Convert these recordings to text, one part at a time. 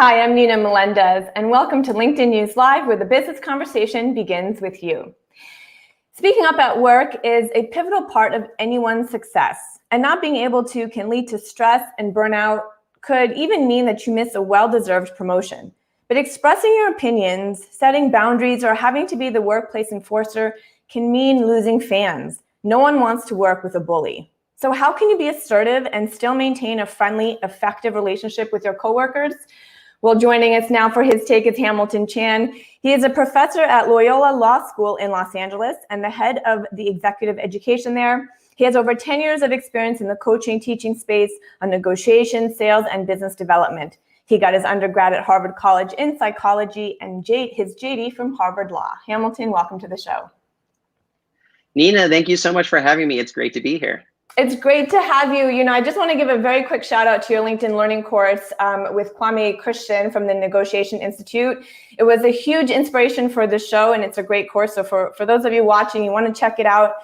Hi, I'm Nina Melendez, and welcome to LinkedIn News Live, where the business conversation begins with you. Speaking up at work is a pivotal part of anyone's success, and not being able to can lead to stress and burnout, could even mean that you miss a well-deserved promotion. But expressing your opinions, setting boundaries, or having to be the workplace enforcer can mean losing fans. No one wants to work with a bully. So how can you be assertive and still maintain a friendly, effective relationship with your coworkers? Well, joining us now for his take is Hamilton Chan. He is a professor at Loyola Law School in Los Angeles and the head of the executive education there. He has over 10 years of experience in the coaching, teaching space on negotiation, sales, and business development. He got his undergrad at Harvard College in psychology and his JD from Harvard Law. Hamilton, welcome to the show. Nina, thank you so much for having me. It's great to be here. It's great to have you. I just want to give a very quick shout out to your LinkedIn Learning course with Kwame Christian from the Negotiation Institute. It was a huge inspiration for the show, and it's a great course. So for those of you watching, you want to check it out.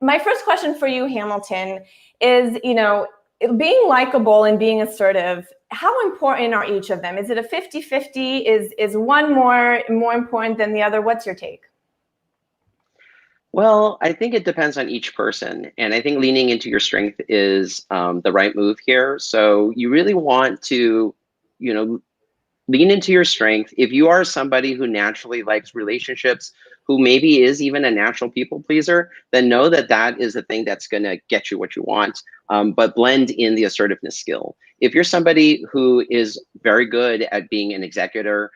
My first question for you, Hamilton, is, being likable and being assertive, how important are each of them? Is it a 50-50? Is one more important than the other? What's your take? Well, I think it depends on each person. And I think leaning into your strength is the right move here. So you really want to, lean into your strength. If you are somebody who naturally likes relationships, who maybe is even a natural people pleaser, then know that that is the thing that's going to get you what you want, but blend in the assertiveness skill. If you're somebody who is very good at being an executor,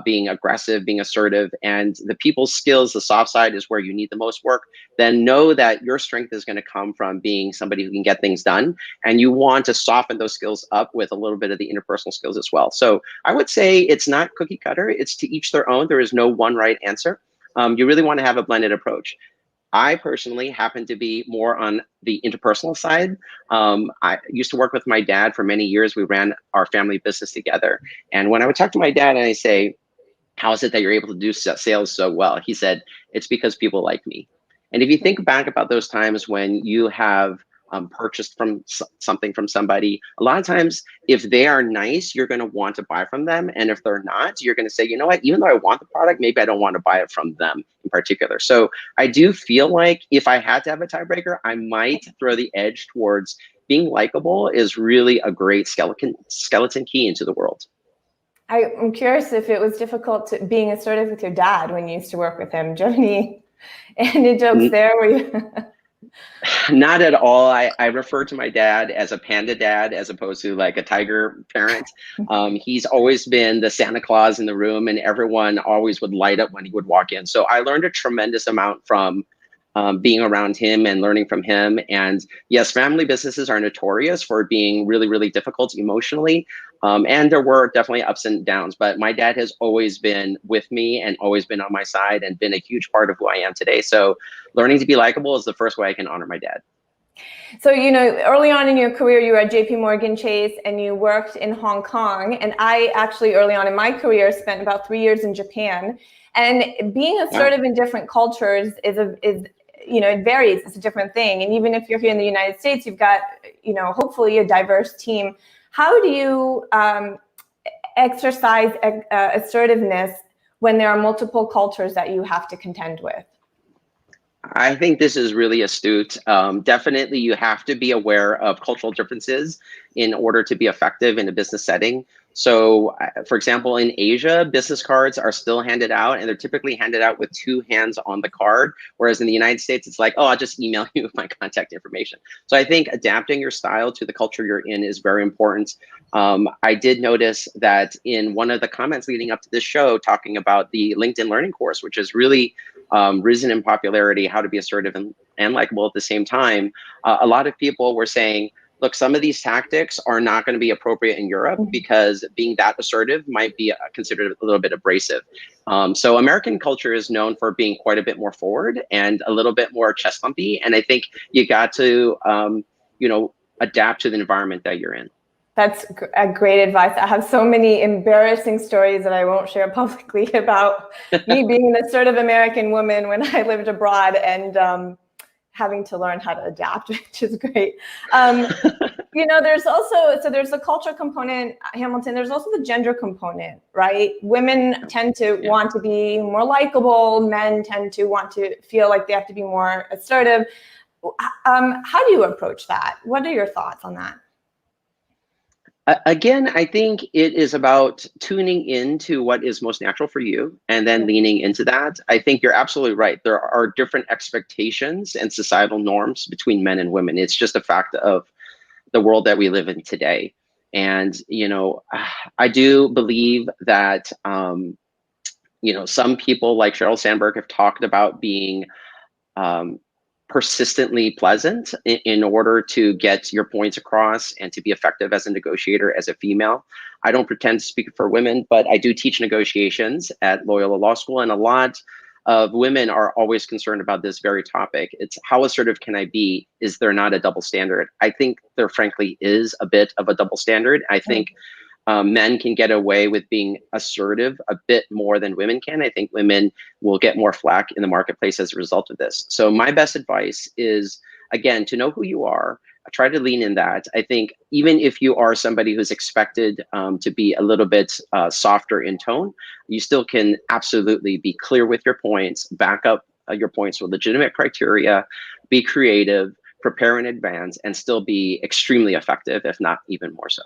being aggressive, being assertive, and the people skills, the soft side is where you need the most work, then know that your strength is going to come from being somebody who can get things done. And you want to soften those skills up with a little bit of the interpersonal skills as well. So I would say it's not cookie cutter. It's to each their own. There is no one right answer. You really want to have a blended approach. I personally happen to be more on the interpersonal side. I used to work with my dad for many years. We ran our family business together. And when I would talk to my dad and I say, how is it that you're able to do sales so well? He said, it's because people like me. And if you think back about those times when you have purchased from something from somebody, a lot of times if they are nice, you're going to want to buy from them. And if they're not, you're going to say, you know what, even though I want the product, maybe I don't want to buy it from them in particular. So I do feel like if I had to have a tiebreaker, I might throw the edge towards being likable is really a great skeleton key into the world. I'm curious if it was difficult being assertive with your dad when you used to work with him. Do you have any jokes there where you... Not at all. I refer to my dad as a panda dad as opposed to like a tiger parent. He's always been the Santa Claus in the room, and everyone always would light up when he would walk in. So I learned a tremendous amount from being around him and learning from him. And yes, family businesses are notorious for being really, really difficult emotionally. And there were definitely ups and downs, but my dad has always been with me and always been on my side and been a huge part of who I am today. So learning to be likable is the first way I can honor my dad. So, early on in your career, you were at JP Morgan Chase and you worked in Hong Kong. And I actually, early on in my career, spent about 3 years in Japan. And being assertive in different cultures is it varies. It's a different thing. And even if you're here in the United States, you've got, hopefully a diverse team. How do you exercise assertiveness when there are multiple cultures that you have to contend with? I think this is really astute. Definitely, you have to be aware of cultural differences in order to be effective in a business setting. So, for example, in Asia, business cards are still handed out, and they're typically handed out with two hands on the card. Whereas in the United States, it's like, oh, I'll just email you my contact information. So I think adapting your style to the culture you're in is very important. I did notice that in one of the comments leading up to this show, talking about the LinkedIn Learning course, which is really risen in popularity, how to be assertive and likable at the same time, a lot of people were saying, look, some of these tactics are not going to be appropriate in Europe because being that assertive might be considered a little bit abrasive. So American culture is known for being quite a bit more forward and a little bit more chest bumpy. And I think you got to, adapt to the environment that you're in. That's a great advice. I have so many embarrassing stories that I won't share publicly about me being an assertive American woman when I lived abroad and having to learn how to adapt, which is great. There's also, so there's the culture component, Hamilton, there's also the gender component, right? Women tend to want to be more likable, men tend to want to feel like they have to be more assertive. How do you approach that? What are your thoughts on that? Again, I think it is about tuning into what is most natural for you and then leaning into that. I think you're absolutely right. There are different expectations and societal norms between men and women. It's just a fact of the world that we live in today. And, I do believe that, some people like Sheryl Sandberg have talked about being persistently pleasant in order to get your points across and to be effective as a negotiator as a female. I don't pretend to speak for women, but I do teach negotiations at Loyola Law School, and a lot of women are always concerned about this very topic. It's how assertive can I be? Is there not a double standard? I think there frankly is a bit of a double standard. I think men can get away with being assertive a bit more than women can. I think women will get more flack in the marketplace as a result of this. So my best advice is, again, to know who you are. Try to lean in that. I think even if you are somebody who's expected to be a little bit softer in tone, you still can absolutely be clear with your points, back up your points with legitimate criteria, be creative, prepare in advance, and still be extremely effective, if not even more so.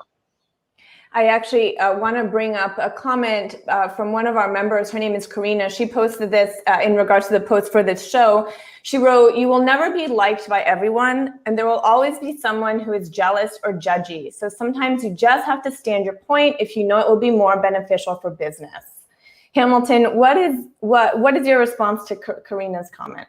I actually want to bring up a comment from one of our members. Her name is Karina. She posted this in regards to the post for this show. She wrote, "You will never be liked by everyone, and there will always be someone who is jealous or judgy. So sometimes you just have to stand your point if you know it will be more beneficial for business." Hamilton, what is your response to Karina's comment?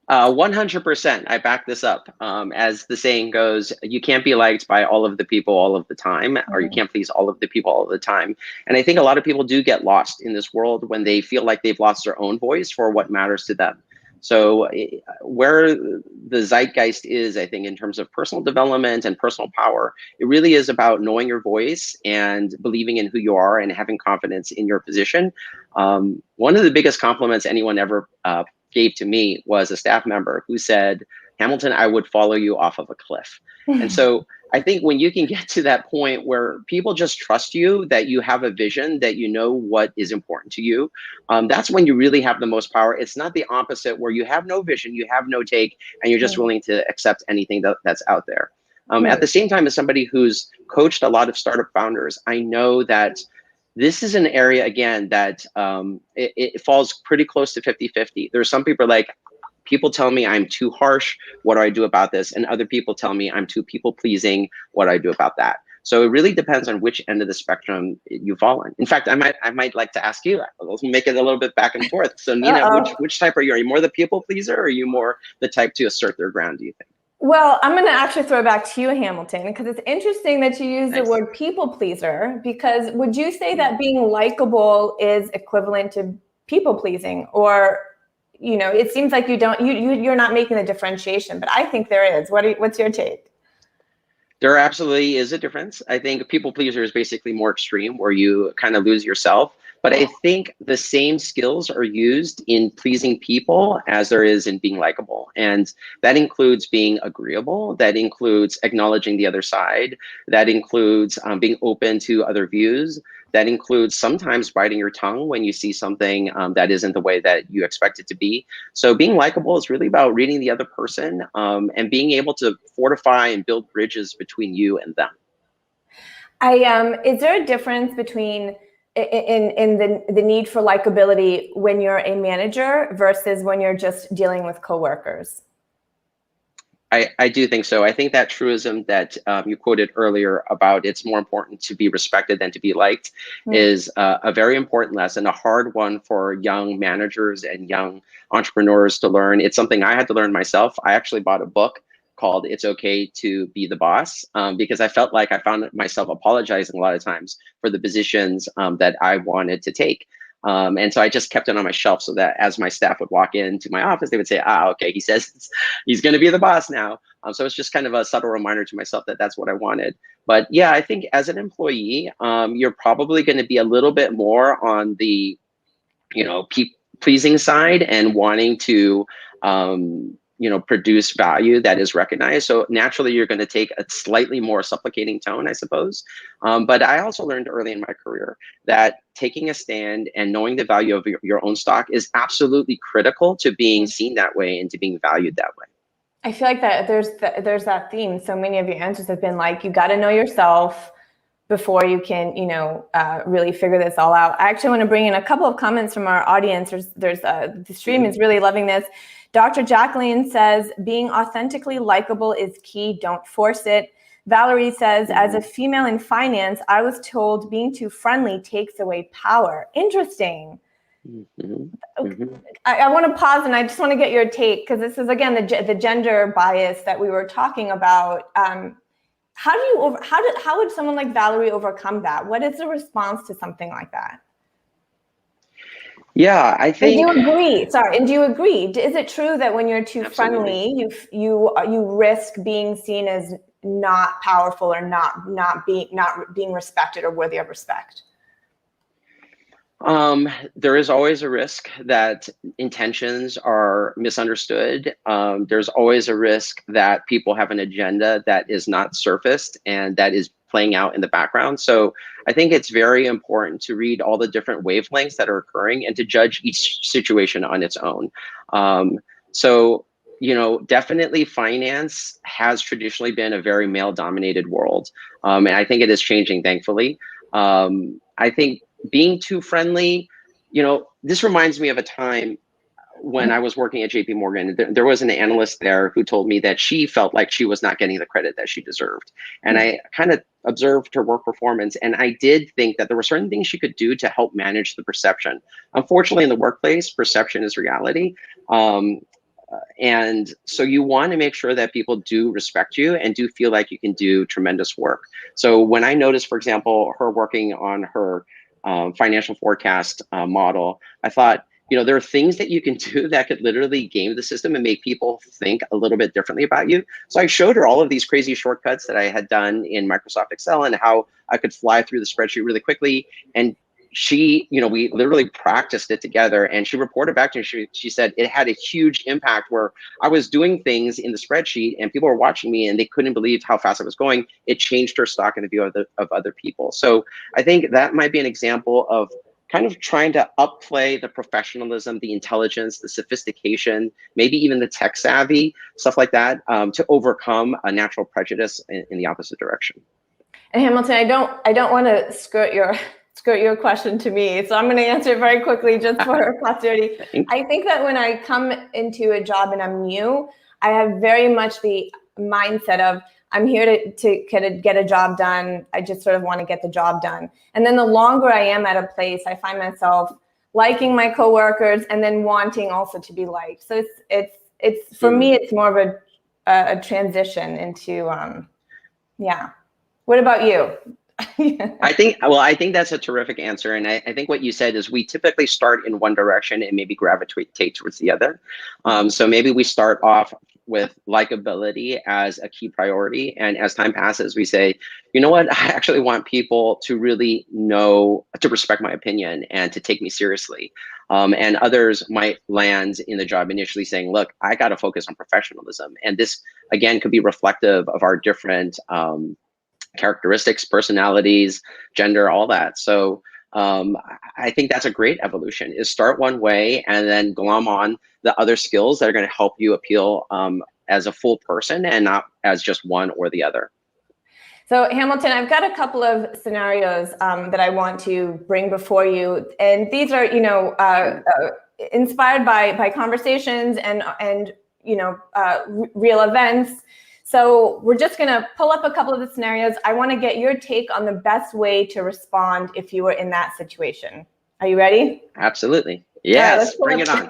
100%. I back this up. As the saying goes, you can't be liked by all of the people all of the time, or you can't please all of the people all of the time. And I think a lot of people do get lost in this world when they feel like they've lost their own voice for what matters to them. So where the zeitgeist is, I think, in terms of personal development and personal power, it really is about knowing your voice and believing in who you are and having confidence in your position. One of the biggest compliments anyone ever gave to me was a staff member who said, "Hamilton, I would follow you off of a cliff." And so I think when you can get to that point where people just trust you, that you have a vision, that you know what is important to you, that's when you really have the most power. It's not the opposite where you have no vision, you have no take, and you're just willing to accept anything that's out there. At the same time, as somebody who's coached a lot of startup founders, I know that this is an area, again, that it falls pretty close to 50-50. There's some people like, people tell me I'm too harsh, what do I do about this? And other people tell me I'm too people-pleasing, what do I do about that? So it really depends on which end of the spectrum you fall on. In fact, I might like to ask you, let's make it a little bit back and forth. So Nina, which type are you? Are you more the people-pleaser, or are you more the type to assert their ground, do you think? Well, I'm going to actually throw it back to you, Hamilton, because it's interesting that you use the word people pleaser, because would you say that being likable is equivalent to people pleasing? Or, it seems like you're not making the differentiation, but I think there is. What's your take? There absolutely is a difference. I think people pleaser is basically more extreme, where you kind of lose yourself. But I think the same skills are used in pleasing people as there is in being likable. And that includes being agreeable. That includes acknowledging the other side. That includes being open to other views. That includes sometimes biting your tongue when you see something that isn't the way that you expect it to be. So being likable is really about reading the other person and being able to fortify and build bridges between you and them. Is there a difference between in the need for likability when you're a manager versus when you're just dealing with coworkers? I do think so. I think that truism that you quoted earlier about it's more important to be respected than to be liked is a very important lesson, a hard one for young managers and young entrepreneurs to learn. It's something I had to learn myself. I actually bought a book called "It's Okay to Be the Boss" because I felt like I found myself apologizing a lot of times for the positions that I wanted to take. And so I just kept it on my shelf so that as my staff would walk into my office, they would say, okay, he says he's going to be the boss now. So it's just kind of a subtle reminder to myself that that's what I wanted. But yeah, I think as an employee, you're probably going to be a little bit more on the, pleasing side and wanting to, produce value that is recognized. So naturally, you're going to take a slightly more supplicating tone, I suppose. But I also learned early in my career that taking a stand and knowing the value of your own stock is absolutely critical to being seen that way and to being valued that way. I feel like that there's that theme. So many of your answers have been like, you got to know yourself before you can, really figure this all out. I actually want to bring in a couple of comments from our audience. The stream is really loving this. Dr. Jacqueline says, being authentically likable is key. Don't force it. Valerie says, as a female in finance, I was told being too friendly takes away power. Interesting. I want to pause and I just want to get your take, because this is, again, the gender bias that we were talking about. How would someone like Valerie overcome that? What is the response to something like that? Yeah, I think. And do you agree? Sorry, and do you agree? Is it true that when you're too Absolutely. friendly, you risk being seen as not powerful or not being respected or worthy of respect? There is always a risk that intentions are misunderstood. There's always a risk that people have an agenda that is not surfaced and that is playing out in the background. So I think it's very important to read all the different wavelengths that are occurring and to judge each situation on its own. Definitely finance has traditionally been a very male-dominated world. And I think it is changing, thankfully. I think being too friendly, this reminds me of a time when I was working at JP Morgan. There was an analyst there who told me that she felt like she was not getting the credit that she deserved. And I kind of observed her work performance, and I did think that there were certain things she could do to help manage the perception. Unfortunately, in the workplace, perception is reality. And so you want to make sure that people do respect you and do feel like you can do tremendous work. So when I noticed, for example, her working on her financial forecast model, I thought, there are things that you can do that could literally game the system and make people think a little bit differently about you. So I showed her all of these crazy shortcuts that I had done in Microsoft Excel and how I could fly through the spreadsheet really quickly. And she, we literally practiced it together, and she reported back to me. She said it had a huge impact where I was doing things in the spreadsheet and people were watching me and they couldn't believe how fast I was going. It changed her stock in the view of other people. So I think that might be an example of kind of trying to upplay the professionalism, the intelligence, the sophistication, maybe even the tech savvy, stuff like that, to overcome a natural prejudice in the opposite direction. And Hamilton, I don't want to skirt your question to me, so I'm going to answer it very quickly just for posterity. I think that when I come into a job and I'm new, I have very much the mindset of I'm here to get a job done. I just sort of want to get the job done. And then the longer I am at a place, I find myself liking my coworkers and then wanting also to be liked. So it's for me, it's more of a transition into yeah. What about you? I think that's a terrific answer. And I think what you said is we typically start in one direction and maybe gravitate towards the other. So maybe we start off with likability as a key priority. And as time passes, we say, you know what, I actually want people to really know, to respect my opinion and to take me seriously. And others might land in the job initially saying, look, I got to focus on professionalism. And this, again, could be reflective of our different characteristics, personalities, gender, all that. So I think that's a great evolution, is start one way and then glom on the other skills that are going to help you appeal as a full person and not as just one or the other. So Hamilton, I've got a couple of scenarios that I want to bring before you. And these are, inspired by conversations and real events. So we're just going to pull up a couple of the scenarios. I want to get your take on the best way to respond if you were in that situation. Are you ready? Absolutely. Yes, bring it on.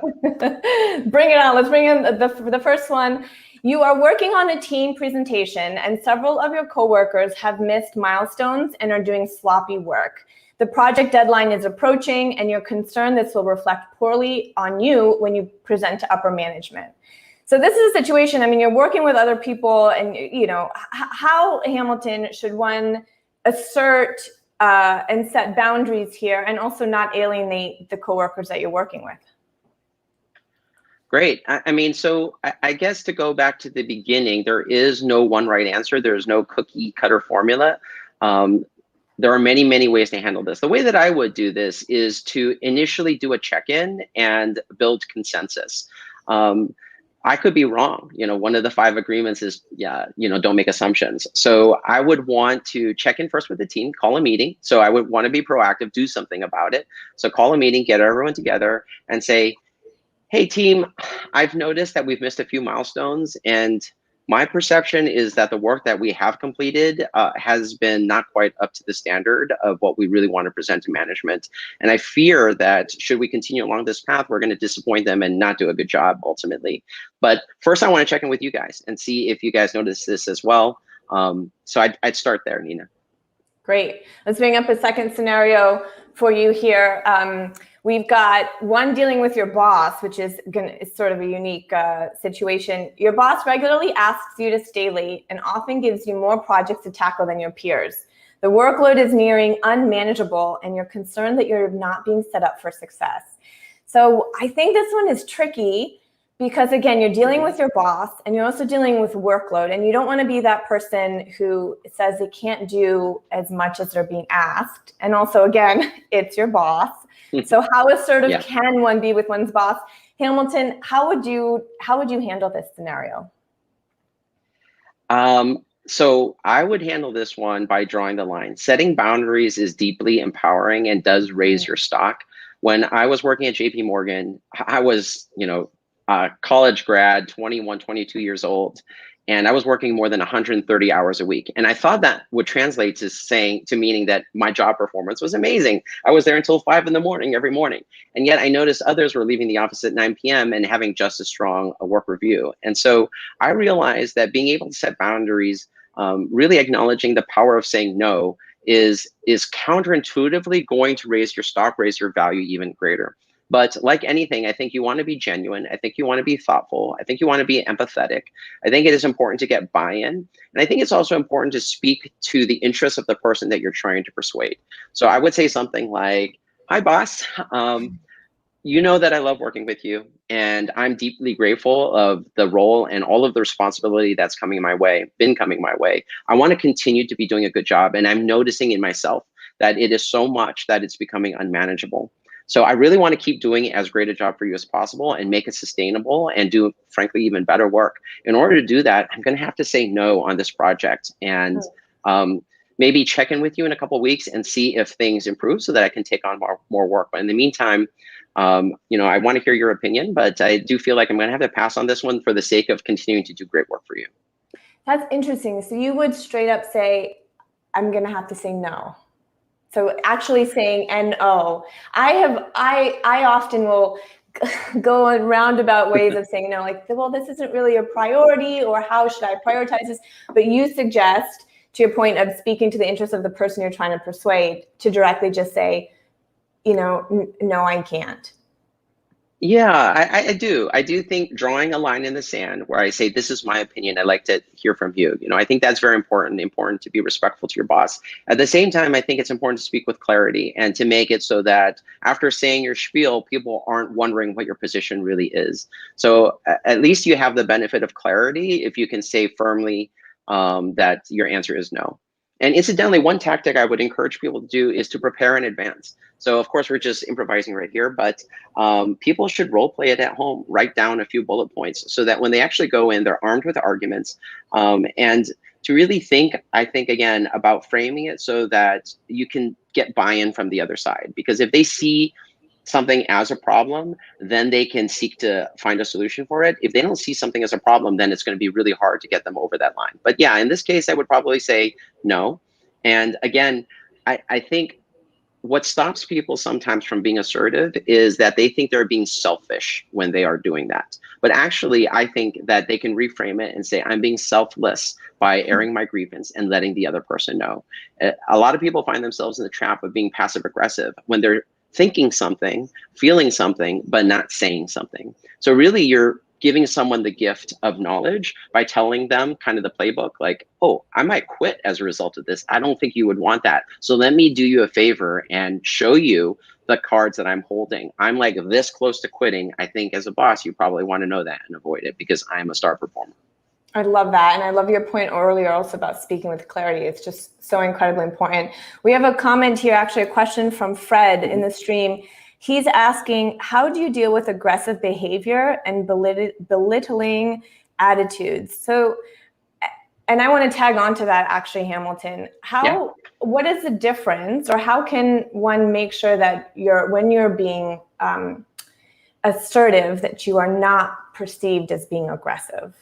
Bring it on. Let's bring in the first one. You are working on a team presentation and several of your coworkers have missed milestones and are doing sloppy work. The project deadline is approaching and you're concerned this will reflect poorly on you when you present to upper management. So this is a situation, I mean, you're working with other people and, how, Hamilton, should one assert and set boundaries here and also not alienate the coworkers that you're working with? Great. I mean, so I guess to go back to the beginning, there is no one right answer. There's no cookie cutter formula. Um, there are many, many ways to handle this. The way that I would do this is to initially do a check-in and build consensus. Um, I could be wrong. You know, one of the 5 agreements is, yeah, you know, don't make assumptions. So I would want to check in first with the team, call a meeting. So I would want to be proactive, do something about it. So call a meeting, get everyone together and say, hey team, I've noticed that we've missed a few milestones, and my perception is that the work that we have completed has been not quite up to the standard of what we really want to present to management. And I fear that should we continue along this path, we're going to disappoint them and not do a good job ultimately. But first I want to check in with you guys and see if you guys notice this as well. So I'd start there, Nina. Great. Let's bring up a second scenario for you here. We've got one dealing with your boss, which is sort of a unique situation. Your boss regularly asks you to stay late and often gives you more projects to tackle than your peers. The workload is nearing unmanageable and you're concerned that you're not being set up for success. So I think this one is tricky because, again, you're dealing with your boss and you're also dealing with workload, and you don't want to be that person who says they can't do as much as they're being asked. And also, again, it's your boss. So how assertive can one be with one's boss? Hamilton, how would you handle this scenario? So I would handle this one by drawing the line. Setting boundaries is deeply empowering and does raise your stock. When I was working at JP Morgan, I was, you know, a college grad, 21, 22 years old, and I was working more than 130 hours a week. And I thought that would translate to meaning that my job performance was amazing. I was there until 5 in the morning every morning. And yet I noticed others were leaving the office at 9 p.m. and having just as strong a work review. And so I realized that being able to set boundaries, really acknowledging the power of saying no is counterintuitively going to raise your stock, raise your value even greater. But like anything, I think you want to be genuine. I think you want to be thoughtful. I think you want to be empathetic. I think it is important to get buy-in. And I think it's also important to speak to the interests of the person that you're trying to persuade. So I would say something like, hi, boss. You know that I love working with you, and I'm deeply grateful of the role and all of the responsibility that's coming my way, been coming my way. I want to continue to be doing a good job, and I'm noticing in myself that it is so much that it's becoming unmanageable. So I really want to keep doing as great a job for you as possible and make it sustainable and do, frankly, even better work. In order to do that, I'm going to have to say no on this project and maybe check in with you in a couple of weeks and see if things improve so that I can take on more work. But in the meantime, you know, I want to hear your opinion, but I do feel like I'm going to have to pass on this one for the sake of continuing to do great work for you. That's interesting. So you would straight up say, I'm going to have to say no. So actually saying N-O. I often will go in roundabout ways of saying no, like, well, this isn't really a priority, or how should I prioritize this? But you suggest, to your point of speaking to the interests of the person you're trying to persuade, to directly just say, you know, no, I can't. Yeah, I do. I do think drawing a line in the sand where I say, this is my opinion, I'd like to hear from you. You know, I think that's very important to be respectful to your boss. At the same time, I think it's important to speak with clarity and to make it so that after saying your spiel, people aren't wondering what your position really is. So at least you have the benefit of clarity if you can say firmly that your answer is no. And incidentally, one tactic I would encourage people to do is to prepare in advance. So of course, we're just improvising right here, but people should role play it at home, write down a few bullet points so that when they actually go in, they're armed with arguments. And to really think, I think, again, about framing it so that you can get buy-in from the other side. Because if they see something as a problem, then they can seek to find a solution for it. If they don't see something as a problem, then it's going to be really hard to get them over that line. But yeah, in this case, I would probably say no. And again, I think what stops people sometimes from being assertive is that they think they're being selfish when they are doing that. But actually, I think that they can reframe it and say, I'm being selfless by airing my grievance and letting the other person know. A lot of people find themselves in the trap of being passive aggressive when they're thinking something, feeling something, but not saying something. So really, you're giving someone the gift of knowledge by telling them kind of the playbook, like, oh, I might quit as a result of this. I don't think you would want that. So let me do you a favor and show you the cards that I'm holding. I'm like this close to quitting. I think as a boss, you probably want to know that and avoid it because I'm a star performer. I love that. And I love your point earlier also about speaking with clarity. It's just so incredibly important. We have a comment here, actually a question from Fred in the stream. He's asking, how do you deal with aggressive behavior and belittling attitudes? So, and I want to tag on to that actually, Hamilton. What is the difference, or how can one make sure that when you're being assertive, that you are not perceived as being aggressive?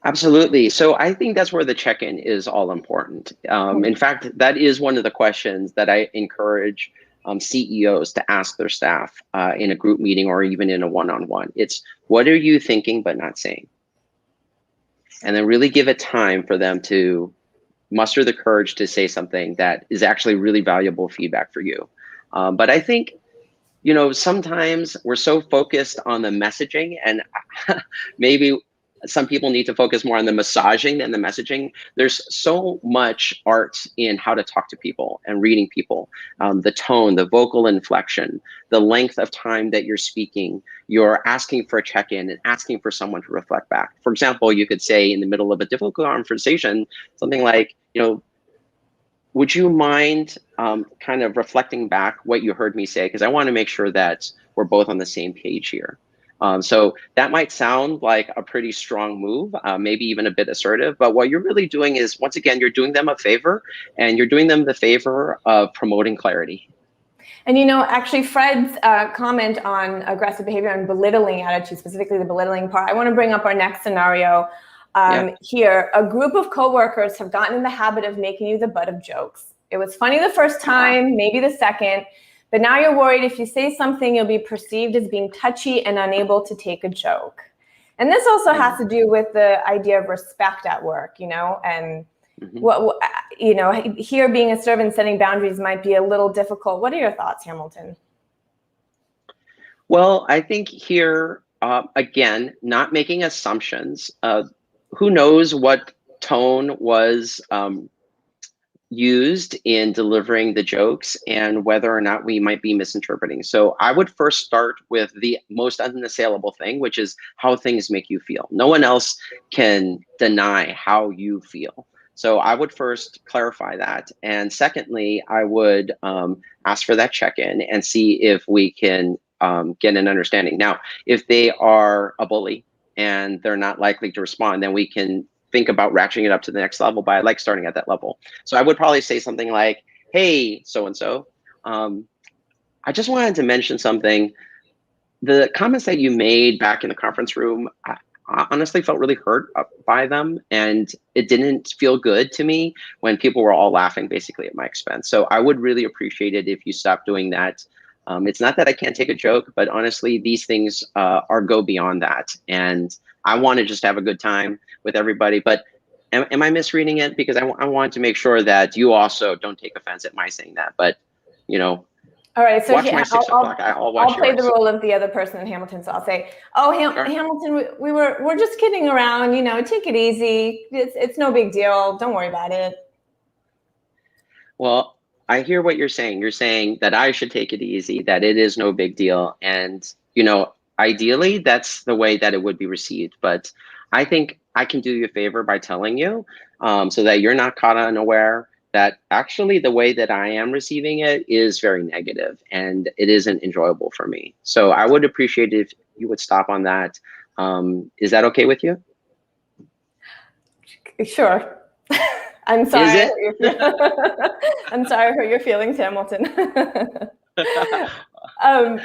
Absolutely. So I think that's where the check-in is all important. In fact, that is one of the questions that I encourage CEOs to ask their staff in a group meeting or even in a one-on-one. It's, what are you thinking but not saying? And then really give it time for them to muster the courage to say something that is actually really valuable feedback for you. But I think, you know, sometimes we're so focused on the messaging, and maybe some people need to focus more on the massaging than the messaging. There's so much art in how to talk to people and reading people. The tone, the vocal inflection, the length of time that you're speaking, you're asking for a check-in and asking for someone to reflect back. For example, you could say in the middle of a difficult conversation, something like, you know, would you mind kind of reflecting back what you heard me say? Because I want to make sure that we're both on the same page here. So that might sound like a pretty strong move, maybe even a bit assertive, but what you're really doing is, once again, you're doing them a favor, and you're doing them the favor of promoting clarity. And you know, actually Fred's comment on aggressive behavior and belittling attitude, specifically the belittling part, I want to bring up our next scenario here. A group of coworkers have gotten in the habit of making you the butt of jokes. It was funny the first time, maybe the second, but now you're worried if you say something, you'll be perceived as being touchy and unable to take a joke. And this also has to do with the idea of respect at work, you know, and what you know, here being assertive and setting boundaries might be a little difficult. What are your thoughts, Hamilton? Well, I think here, again, not making assumptions. Who knows what tone was used in delivering the jokes and whether or not we might be misinterpreting. So I would first start with the most unassailable thing, which is how things make you feel. No one else can deny how you feel. So I would first clarify that. And secondly, I would ask for that check-in and see if we can get an understanding. Now, if they are a bully and they're not likely to respond, then we can think about ratcheting it up to the next level, but I like starting at that level. So I would probably say something like, hey, so-and-so, I just wanted to mention something. The comments that you made back in the conference room, I honestly felt really hurt by them, and it didn't feel good to me when people were all laughing basically at my expense. So I would really appreciate it if you stopped doing that. It's not that I can't take a joke, but honestly, these things go beyond that. And I want to just have a good time with everybody. But am I misreading it? Because I want to make sure that you also don't take offense at my saying that. But, you know, all right, so watch my 6 o'clock. I'll watch play yours. the role of the other person in Hamilton. So I'll say, oh, Hamilton, we're just kidding around. You know, take it easy. It's no big deal. Don't worry about it. Well, I hear what you're saying. You're saying that I should take it easy, that it is no big deal. And, you know, ideally, that's the way that it would be received. But I think I can do you a favor by telling you so that you're not caught unaware that actually the way that I am receiving it is very negative and it isn't enjoyable for me. So I would appreciate it if you would stop on that. Is that okay with you? Sure. I'm sorry. I'm sorry for your feelings, Hamilton. Oh,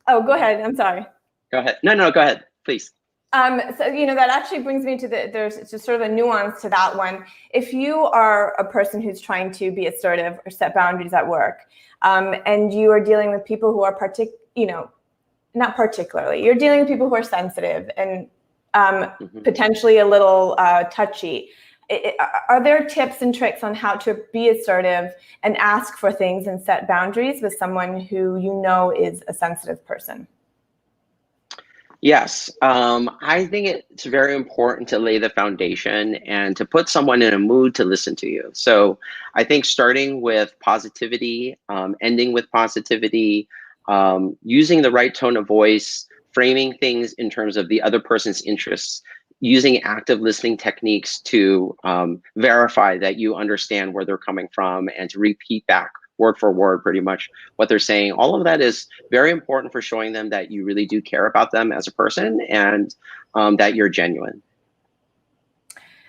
go ahead. I'm sorry. Go ahead. No, go ahead, please. So, you know, that actually brings me to there's just sort of a nuance to that one. If you are a person who's trying to be assertive or set boundaries at work, and you are dealing with people who are not particularly, you're dealing with people who are sensitive and potentially a little touchy. Are there tips and tricks on how to be assertive and ask for things and set boundaries with someone who you know is a sensitive person? Yes, I think it's very important to lay the foundation and to put someone in a mood to listen to you. So I think starting with positivity, ending with positivity, using the right tone of voice, framing things in terms of the other person's interests, using active listening techniques to verify that you understand where they're coming from and to repeat back word for word pretty much what they're saying. All of that is very important for showing them that you really do care about them as a person and that you're genuine.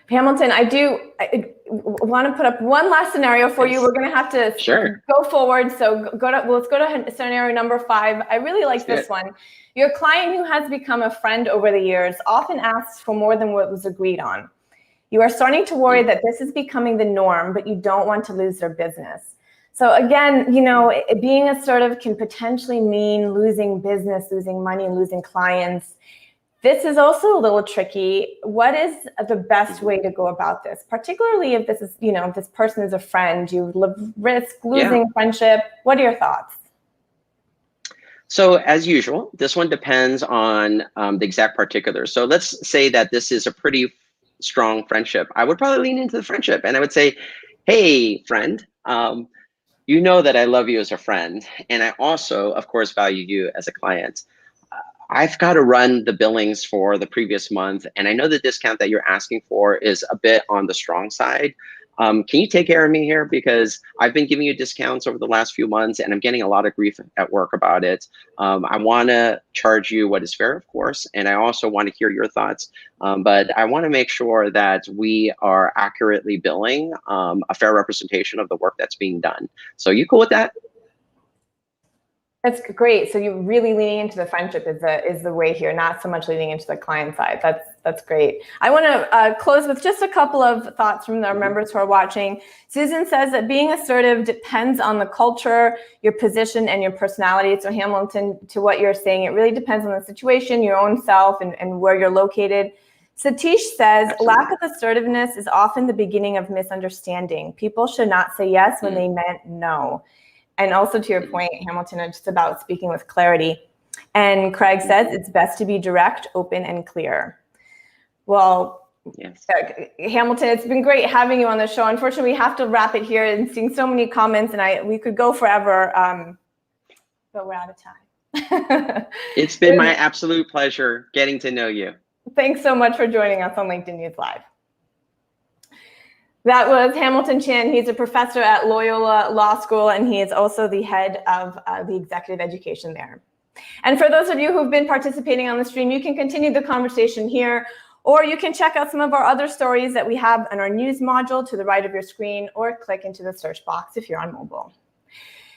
Hamilton, I want to put up one last scenario for you. We're going to have to go forward. So let's go to scenario number 5. I really like this one. Your client who has become a friend over the years often asks for more than what was agreed on. You are starting to worry that this is becoming the norm, but you don't want to lose their business. So again, you know, being assertive can potentially mean losing business, losing money, losing clients. This is also a little tricky. What is the best way to go about this? Particularly if this is, you know, if this person is a friend, you risk losing a friendship. What are your thoughts? So as usual, this one depends on the exact particulars. So let's say that this is a pretty strong friendship. I would probably lean into the friendship and I would say, hey, friend, you know that I love you as a friend. And I also, of course, value you as a client. I've got to run the billings for the previous month. And I know the discount that you're asking for is a bit on the strong side. Can you take care of me here? Because I've been giving you discounts over the last few months and I'm getting a lot of grief at work about it. I want to charge you what is fair, of course. And I also want to hear your thoughts. But I want to make sure that we are accurately billing a fair representation of the work that's being done. So you cool with that? That's great. So you're really leaning into the friendship is the way here, not so much leaning into the client side. That's great. I want to close with just a couple of thoughts from our members who are watching. Susan says that being assertive depends on the culture, your position, and your personality. So Hamilton, to what you're saying, it really depends on the situation, your own self, and where you're located. Satish says, lack of assertiveness is often the beginning of misunderstanding. People should not say yes when they meant no. And also to your point, Hamilton, it's about speaking with clarity. And Craig says it's best to be direct, open, and clear. Well, yes. Hamilton, it's been great having you on the show. Unfortunately, we have to wrap it here and seeing so many comments, and we could go forever, but we're out of time. It's been my absolute pleasure getting to know you. Thanks so much for joining us on LinkedIn News Live. That was Hamilton Chan. He's a professor at Loyola Law School, and he is also the head of the executive education there. And for those of you who've been participating on the stream, you can continue the conversation here, or you can check out some of our other stories that we have in our news module to the right of your screen, or click into the search box if you're on mobile.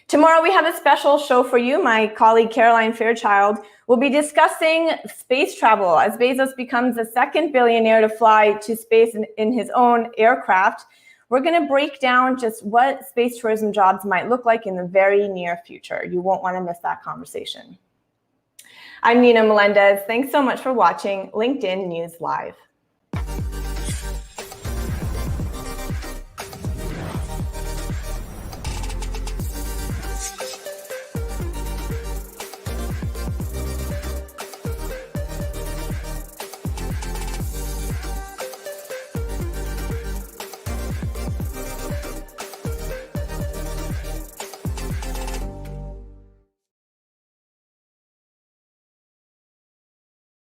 Tomorrow we have a special show for you. My colleague Caroline Fairchild will be discussing space travel as Bezos becomes the second billionaire to fly to space in his own aircraft. We're going to break down just what space tourism jobs might look like in the very near future. You won't want to miss that conversation. I'm Nina Melendez. Thanks so much for watching LinkedIn News Live.